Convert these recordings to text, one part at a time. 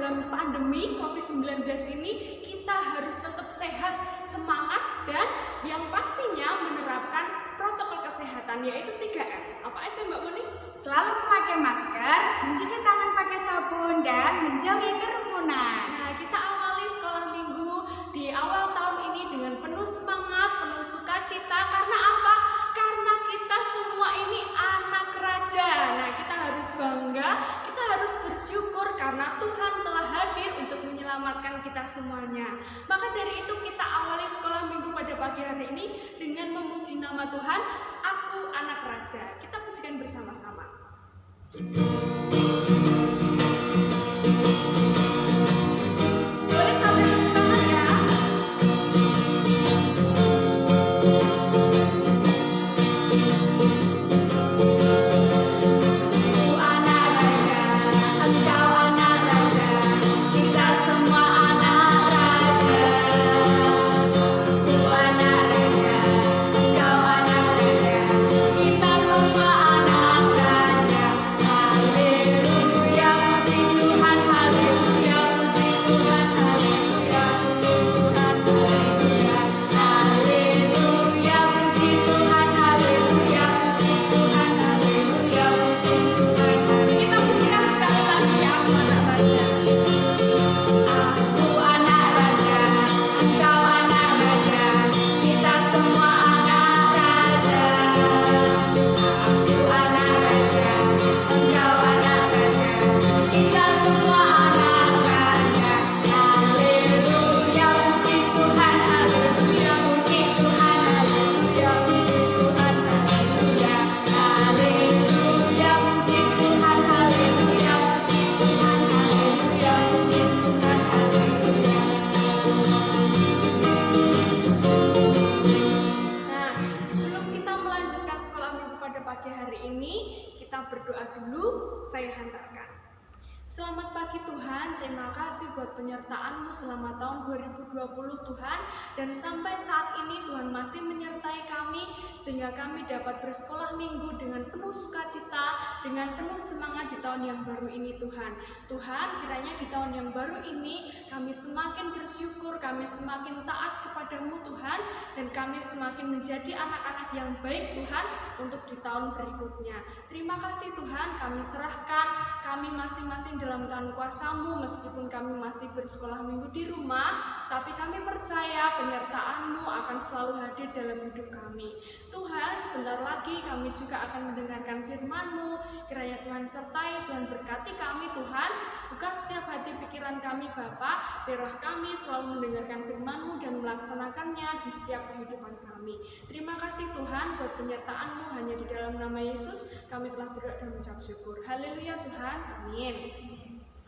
dalam pandemi COVID-19 ini kita harus tetap sehat, semangat, dan yang pastinya menerapkan protokol kesehatan, yaitu 3M. Apa aja Mbak Muni? Selalu memakai masker, mencuci tangan pakai sabun, dan menjauhi kerumunan. Nah, kita awali sekolah minggu di awal tahun ini dengan penuh semangat, penuh sukacita. Karena apa? Karena kita semua ini anak raja. Nah, kita harus bangga, kita harus bersyukur karena Tuhan telah hadir untuk menyelamatkan kita semuanya. Maka dari itu kita awali sekolah minggu pada pagi hari ini dengan memuji nama Tuhan, Aku Anak Raja. Kita pujikan bersama-sama. Boleh sambil tepuk tangan ya. Aku anak raja, engkau anak raja, kita semua anak raja. Aku anak raja, engkau anak raja, kita semua anak raja. Haleluya, puji Tuhan, haleluya, puji Tuhan, haleluya, puji Tuhan, haleluya. Haleluya, puji Tuhan, haleluya, puji Tuhan, haleluya, puji Tuhan. Kita pujikan sekali lagi ya, Aku Anak Raja. Aku anak raja, engkau anak raja, kita semua anak raja. Aku anak raja, engkau anak raja, kita semua anak raja. Haleluya, puji Tuhan, haleluya, puji Tuhan, haleluya, puji Tuhan, haleluya. Haleluya, puji Tuhan, haleluya, puji Tuhan, haleluya, puji Tuhan, haleluya. Nah, sebelum kita melanjutkan sekolah minggu pada pagi hari ini, kita berdoa dulu, saya hantarkan. Selamat pagi Tuhan, terima kasih buat penyertaan-Mu selama tahun 2020 Tuhan. Dan sampai saat ini Tuhan masih menyertai kami sehingga kami dapat bersekolah minggu dengan penuh sukacita, dengan penuh semangat di tahun yang baru ini Tuhan. Tuhan, kiranya di tahun yang baru ini kami semakin bersyukur, kami semakin taat kepadamu Tuhan, dan kami semakin menjadi anak-anak yang baik Tuhan untuk di tahun berikutnya. Terima kasih Tuhan, kami serahkan kami masing-masing dalam tangan kuasa-Mu, meskipun kami masih bersekolah minggu di rumah, tapi kami percaya penyertaan-Mu akan selalu hadir dalam hidup kami. Tuhan, sebentar lagi kami juga akan mendengarkan firman-Mu. Kiranya Tuhan sertai, Tuhan berkati kami Tuhan, bukan setiap hati pikiran kami Bapa, biarlah kami selalu mendengarkan firman-Mu dan melaksanakannya di setiap kehidupan kami. Terima kasih Tuhan buat penyertaan-Mu, hanya di dalam nama Yesus kami telah berdoa dan mengucap syukur. Haleluya Tuhan, amin.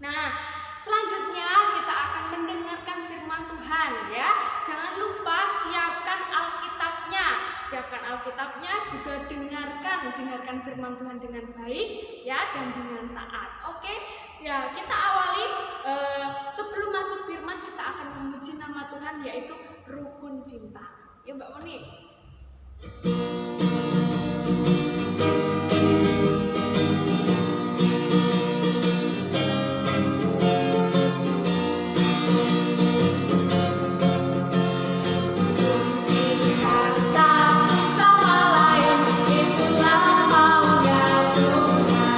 Nah, selanjutnya kita akan mendengarkan firman Tuhan ya. Jangan lupa siapkan Alkitabnya. Siapkan Alkitabnya, juga dengarkan firman Tuhan dengan baik ya, dan dengan taat. Oke? Ya, kita awali sebelum masuk firman kita akan memuji nama Tuhan, yaitu rukun cinta. Ya Mbak Moni. Itulah maunya Tuhan.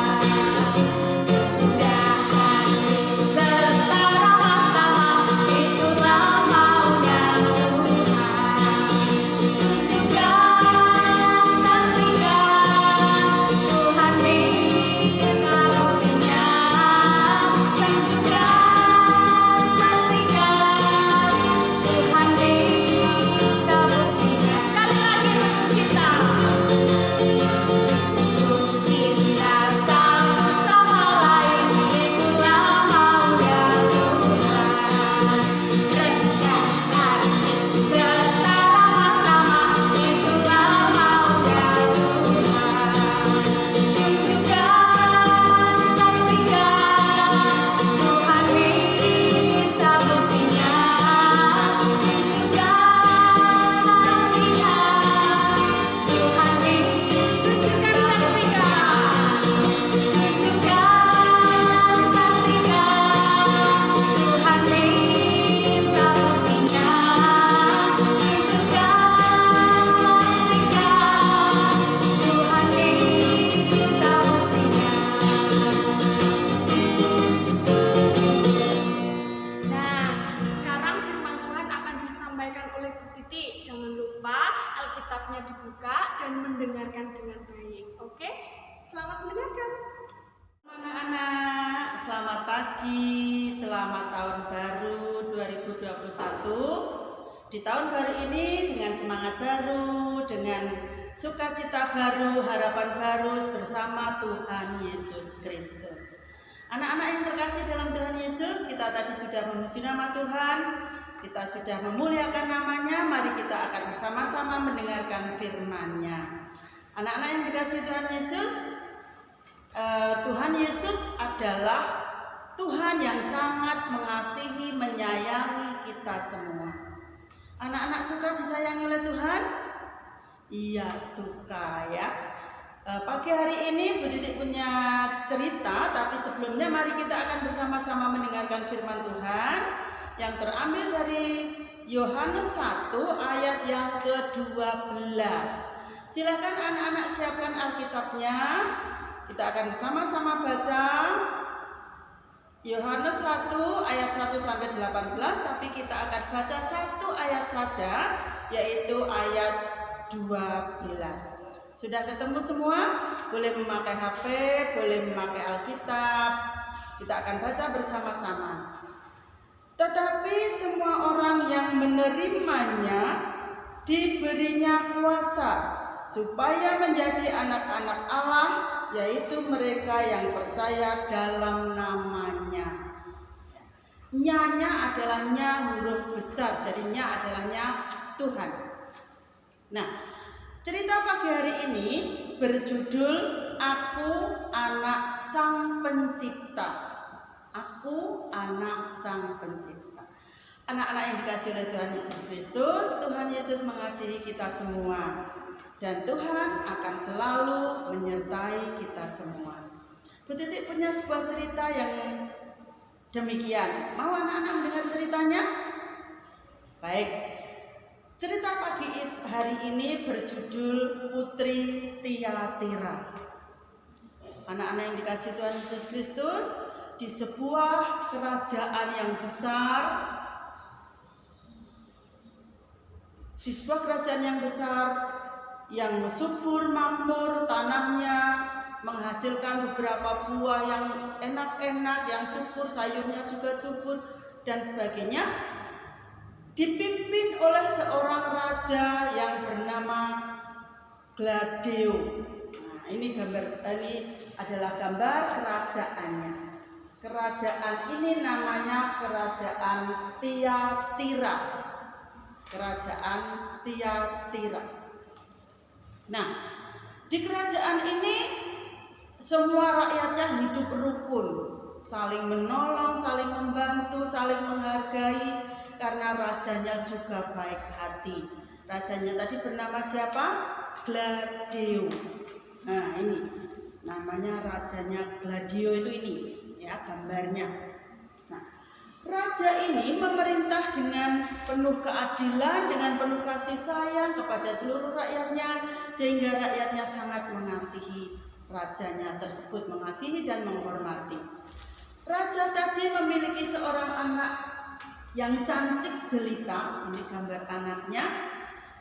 dibuka dan mendengarkan dengan baik. Oke, selamat mendengarkan. Anak-anak, selamat pagi, selamat tahun baru 2021. Di tahun baru ini dengan semangat baru, dengan sukacita baru, harapan baru bersama Tuhan Yesus Kristus. Anak-anak yang terkasih dalam Tuhan Yesus, kita tadi sudah memuji nama Tuhan, kita sudah memuliakan namanya, mari kita akan bersama-sama mendengarkan firman-Nya. Anak-anak yang dikasihi Tuhan Yesus, Tuhan Yesus adalah Tuhan yang sangat mengasihi, menyayangi kita semua. Anak-anak suka disayangi oleh Tuhan? Iya, suka ya. Pagi hari ini Bu Titik punya cerita, tapi sebelumnya mari kita akan bersama-sama mendengarkan firman Tuhan yang terambil dari Yohanes 1 ayat yang ke-12. Silakan anak-anak siapkan Alkitabnya. Kita akan bersama-sama baca Yohanes 1 ayat 1 sampai 18, tapi kita akan baca satu ayat saja, yaitu ayat 12. Sudah ketemu semua? Boleh memakai HP, boleh memakai Alkitab. Kita akan baca bersama-sama. Tetapi semua orang yang menerimanya diberinya kuasa supaya menjadi anak-anak Allah, yaitu mereka yang percaya dalam namanya. Nya-nya adalah nya huruf besar, jadi nya adalah nya Tuhan. Nah, cerita pagi hari ini berjudul Aku Anak Sang Pencipta. Aku anak Sang Pencipta. Anak-anak yang dikasihi oleh Tuhan Yesus Kristus, Tuhan Yesus mengasihi kita semua. Dan Tuhan akan selalu menyertai kita semua. Bu Titik punya sebuah cerita yang demikian. Mau anak-anak mendengar ceritanya? Baik. Cerita pagi hari ini berjudul Putri Tiatira. Anak-anak yang dikasihi Tuhan Yesus Kristus, di sebuah kerajaan yang besar, yang subur makmur, tanahnya menghasilkan beberapa buah yang enak-enak, yang subur, sayurnya juga subur dan sebagainya, dipimpin oleh seorang raja yang bernama Gladeo. Nah, ini adalah gambar kerajaannya. Kerajaan ini namanya Kerajaan Tiatira. Kerajaan Tiatira. Nah, di kerajaan ini semua rakyatnya hidup rukun, saling menolong, saling membantu, saling menghargai, karena rajanya juga baik hati. Rajanya tadi bernama siapa? Gladeo. Nah, ini namanya rajanya Gladeo, itu ini ya gambarnya. Nah, raja ini memerintah dengan penuh keadilan, dengan penuh kasih sayang kepada seluruh rakyatnya, sehingga rakyatnya sangat mengasihi rajanya tersebut, mengasihi dan menghormati. Raja tadi memiliki seorang anak yang cantik jelita. Ini gambar anaknya.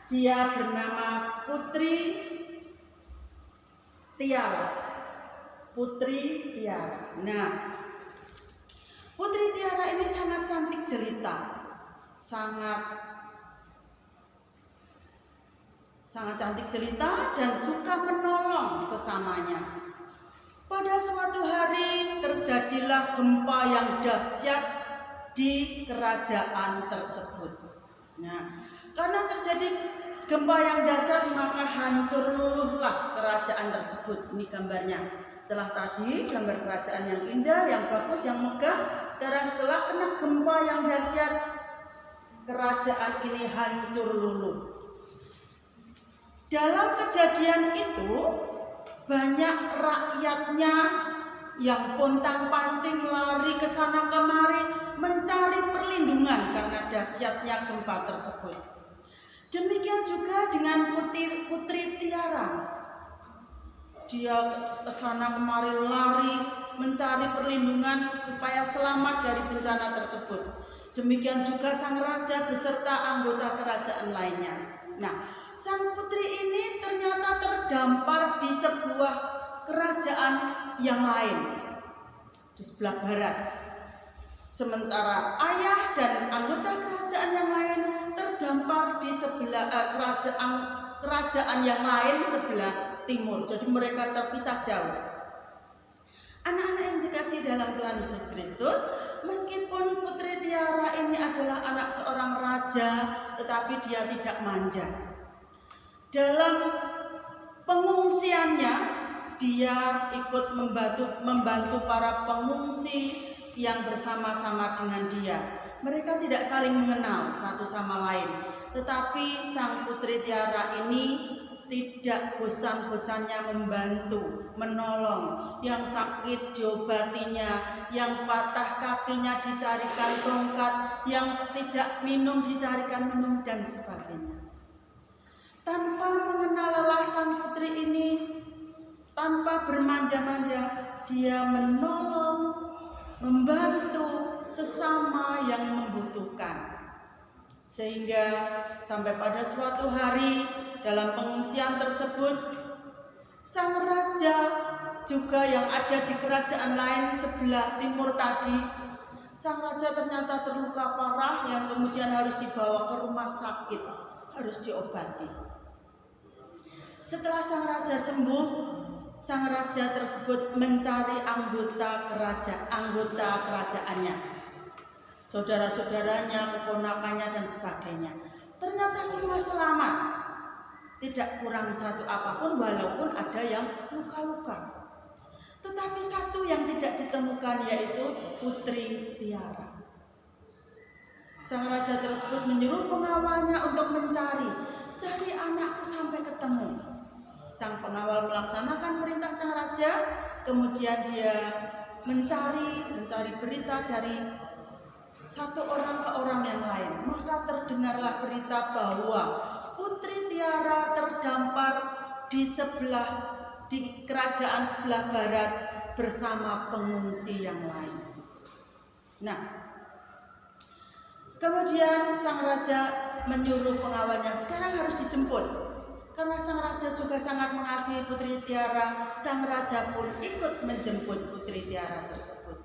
Dia bernama Putri Tiara. Putri Tiara. Nah, Putri Tiara ini sangat cantik jelita, sangat cantik jelita dan suka menolong sesamanya. Pada suatu hari terjadilah gempa yang dahsyat di kerajaan tersebut. Nah, karena terjadi gempa yang dahsyat, maka hancur luluhlah kerajaan tersebut. Ini gambarnya. Setelah tadi gambar kerajaan yang indah, yang bagus, yang megah, sekarang setelah kena gempa yang dahsyat, kerajaan ini hancur luluh. Dalam kejadian itu, banyak rakyatnya yang pontang-panting lari ke sana kemari mencari perlindungan karena dahsyatnya gempa tersebut. Demikian juga dengan Putri Tiara. Dia ke sana kemari lari mencari perlindungan supaya selamat dari bencana tersebut. Demikian juga sang raja beserta anggota kerajaan lainnya. Nah, sang putri ini ternyata terdampar di sebuah kerajaan yang lain di sebelah barat. Sementara ayah dan anggota kerajaan yang lain terdampar di sebelah kerajaan yang lain sebelah timur. Jadi mereka terpisah jauh. Anak-anak yang dikasihi dalam Tuhan Yesus Kristus, meskipun Putri Tiara ini adalah anak seorang raja, tetapi dia tidak manja. Dalam pengungsiannya, dia ikut membantu para pengungsi yang bersama-sama dengan dia. Mereka tidak saling mengenal satu sama lain, tetapi sang Putri Tiara ini tidak bosan-bosannya membantu, menolong. Yang sakit diobatinya, yang patah kakinya dicarikan tongkat, yang tidak minum dicarikan minum, dan sebagainya. Tanpa mengenal lelah sang putri ini, tanpa bermanja-manja, dia menolong, membantu sesama yang membutuhkan. Sehingga sampai pada suatu hari dalam pengungsian tersebut, sang raja juga yang ada di kerajaan lain sebelah timur tadi, sang raja ternyata terluka parah yang kemudian harus dibawa ke rumah sakit, harus diobati. Setelah sang raja sembuh, sang raja tersebut mencari anggota kerajaannya, saudara-saudaranya, keponakannya, dan sebagainya. Ternyata semua selamat, tidak kurang satu apapun, walaupun ada yang luka-luka. Tetapi satu yang tidak ditemukan, yaitu Putri Tiara. Sang raja tersebut menyuruh pengawalnya untuk cari anakku sampai ketemu. Sang pengawal melaksanakan perintah sang raja, kemudian dia mencari berita dari satu orang ke orang yang lain. Maka terdengarlah berita bahwa Putri Tiara terdampar di kerajaan sebelah barat bersama pengungsi yang lain. Nah, kemudian sang raja menyuruh pengawalnya, sekarang harus dijemput. Karena sang raja juga sangat mengasihi Putri Tiara, sang raja pun ikut menjemput Putri Tiara tersebut.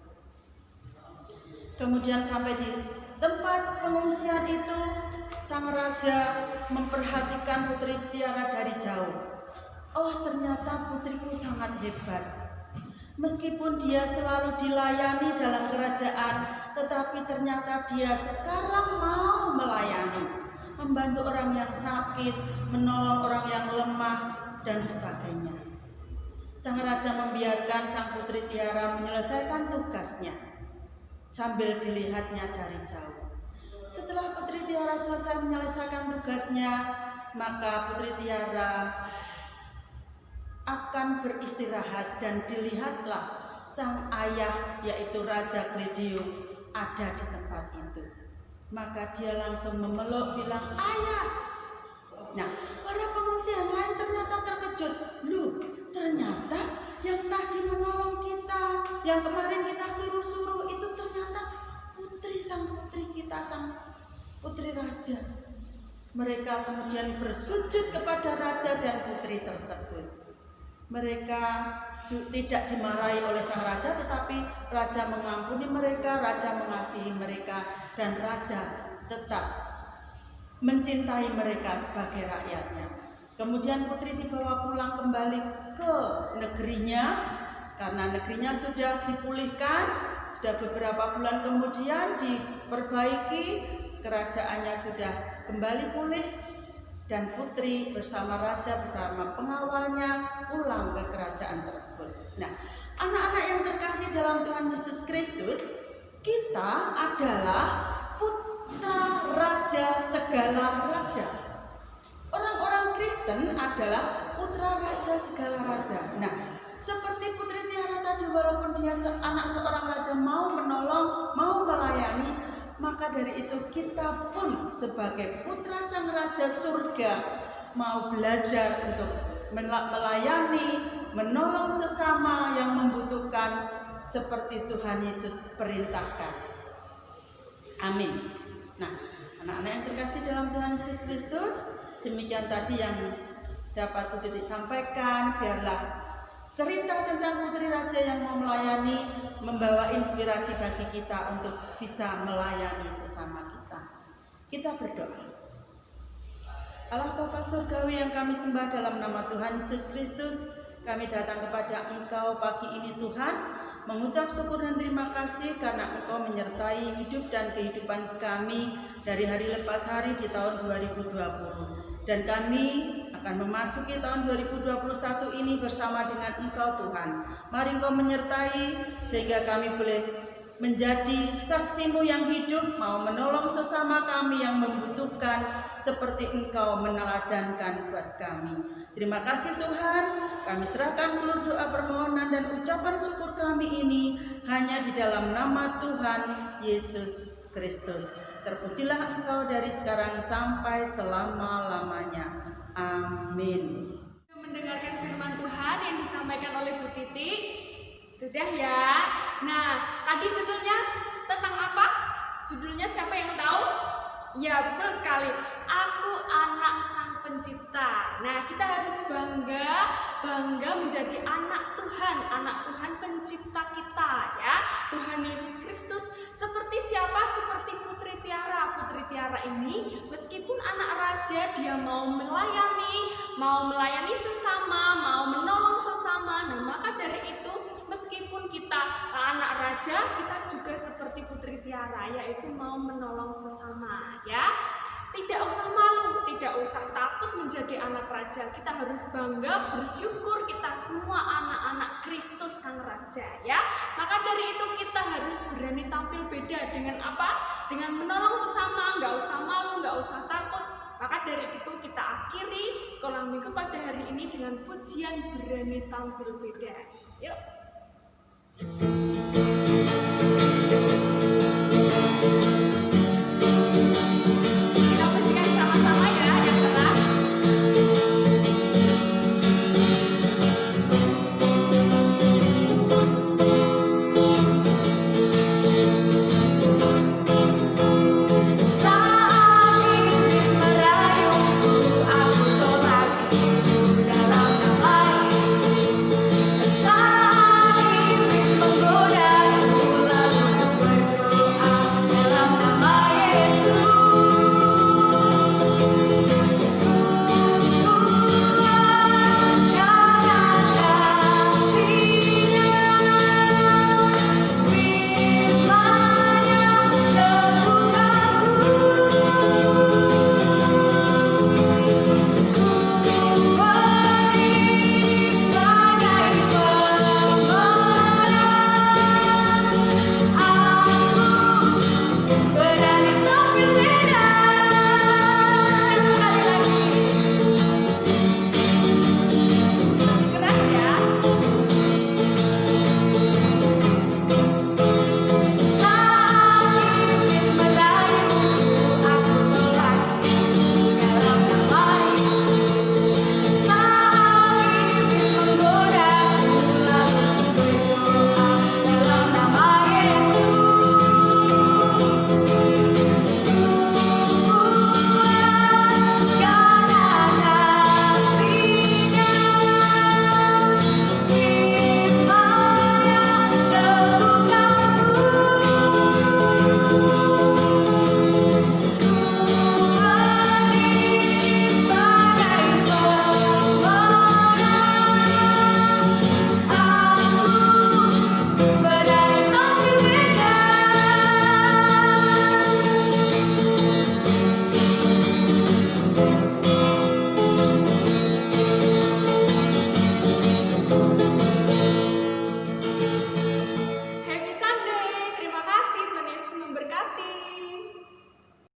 Kemudian sampai di tempat pengungsian itu, sang raja memperhatikan Putri Tiara dari jauh. Oh, ternyata putriku sangat hebat. Meskipun dia selalu dilayani dalam kerajaan, tetapi ternyata dia sekarang mau melayani, membantu orang yang sakit, menolong orang yang lemah, dan sebagainya. Sang raja membiarkan sang Putri Tiara menyelesaikan tugasnya sambil dilihatnya dari jauh. Setelah Putri Tiara selesai menyelesaikan tugasnya, maka Putri Tiara akan beristirahat, dan dilihatlah sang ayah, yaitu Raja Gledeo, ada di tempat itu. Maka dia langsung memeluk, bilang, "Ayah." Nah, para pengungsi yang lain ternyata terkejut. Loh, ternyata yang tadi menolong kita, yang kemarin kita suruh-suruh, itu ternyata sang putri kita, sang putri raja. Mereka kemudian bersujud kepada raja dan putri tersebut. Mereka tidak dimarahi oleh sang raja, tetapi raja mengampuni mereka, raja mengasihi mereka, dan raja tetap mencintai mereka sebagai rakyatnya. Kemudian putri dibawa pulang kembali ke negerinya, karena negerinya sudah dipulihkan, sudah beberapa bulan kemudian diperbaiki, kerajaannya sudah kembali pulih, dan putri bersama raja bersama pengawalnya pulang ke kerajaan tersebut. Nah, anak-anak yang terkasih dalam Tuhan Yesus Kristus, kita adalah putra raja segala raja. Orang-orang Kristen adalah putra raja segala raja. Nah, seperti Putri Tiara tadi, walaupun dia anak seorang raja, mau menolong, mau melayani, maka dari itu kita pun sebagai putra sang raja surga mau belajar untuk melayani, menolong sesama yang membutuhkan seperti Tuhan Yesus perintahkan. Amin. Nah, anak-anak yang terkasih dalam Tuhan Yesus Kristus, Demikian tadi yang dapat Bu Titik sampaikan. Biarlah cerita tentang Putri Raja yang mau melayani membawa inspirasi bagi kita untuk bisa melayani sesama kita. Kita berdoa. Allah Bapa Surgawi yang kami sembah dalam nama Tuhan Yesus Kristus, kami datang kepada Engkau pagi ini Tuhan, mengucap syukur dan terima kasih karena Engkau menyertai hidup dan kehidupan kami dari hari lepas hari di tahun 2020. Dan kami akan memasuki tahun 2021 ini bersama dengan Engkau Tuhan. Mari Engkau menyertai sehingga kami boleh menjadi saksi-Mu yang hidup, mau menolong sesama kami yang membutuhkan seperti Engkau meneladankan buat kami. Terima kasih Tuhan, kami serahkan seluruh doa permohonan dan ucapan syukur kami ini hanya di dalam nama Tuhan Yesus Kristus. Terpujilah Engkau dari sekarang sampai selama-lamanya. Amin. Mendengarkan firman Tuhan yang disampaikan oleh Bu Titik. Sudah ya. Nah, tadi judulnya tentang apa? Judulnya siapa yang tahu? Ya, betul sekali. Aku anak Sang Pencipta. Nah, kita harus bangga menjadi anak Tuhan Pencipta kita ya. Tuhan Yesus Kristus seperti siapa? Seperti Putri Tiara. Putri Tiara ini meskipun anak raja, dia mau melayani sesama, mau menolong sesama. Nah, maka dari itu meskipun kita anak raja, kita juga seperti Putri Tiara, yaitu mau menolong sesama ya. Tidak usah malu, tidak usah takut menjadi anak raja. Kita harus bangga, bersyukur kita semua anak-anak Kristus Sang Raja ya. Maka dari itu kita harus berani tampil beda dengan apa? Dengan menolong sesama, nggak usah malu, nggak usah takut. Maka dari itu kita akhiri sekolah minggu pada hari ini dengan pujian berani tampil beda. Yuk.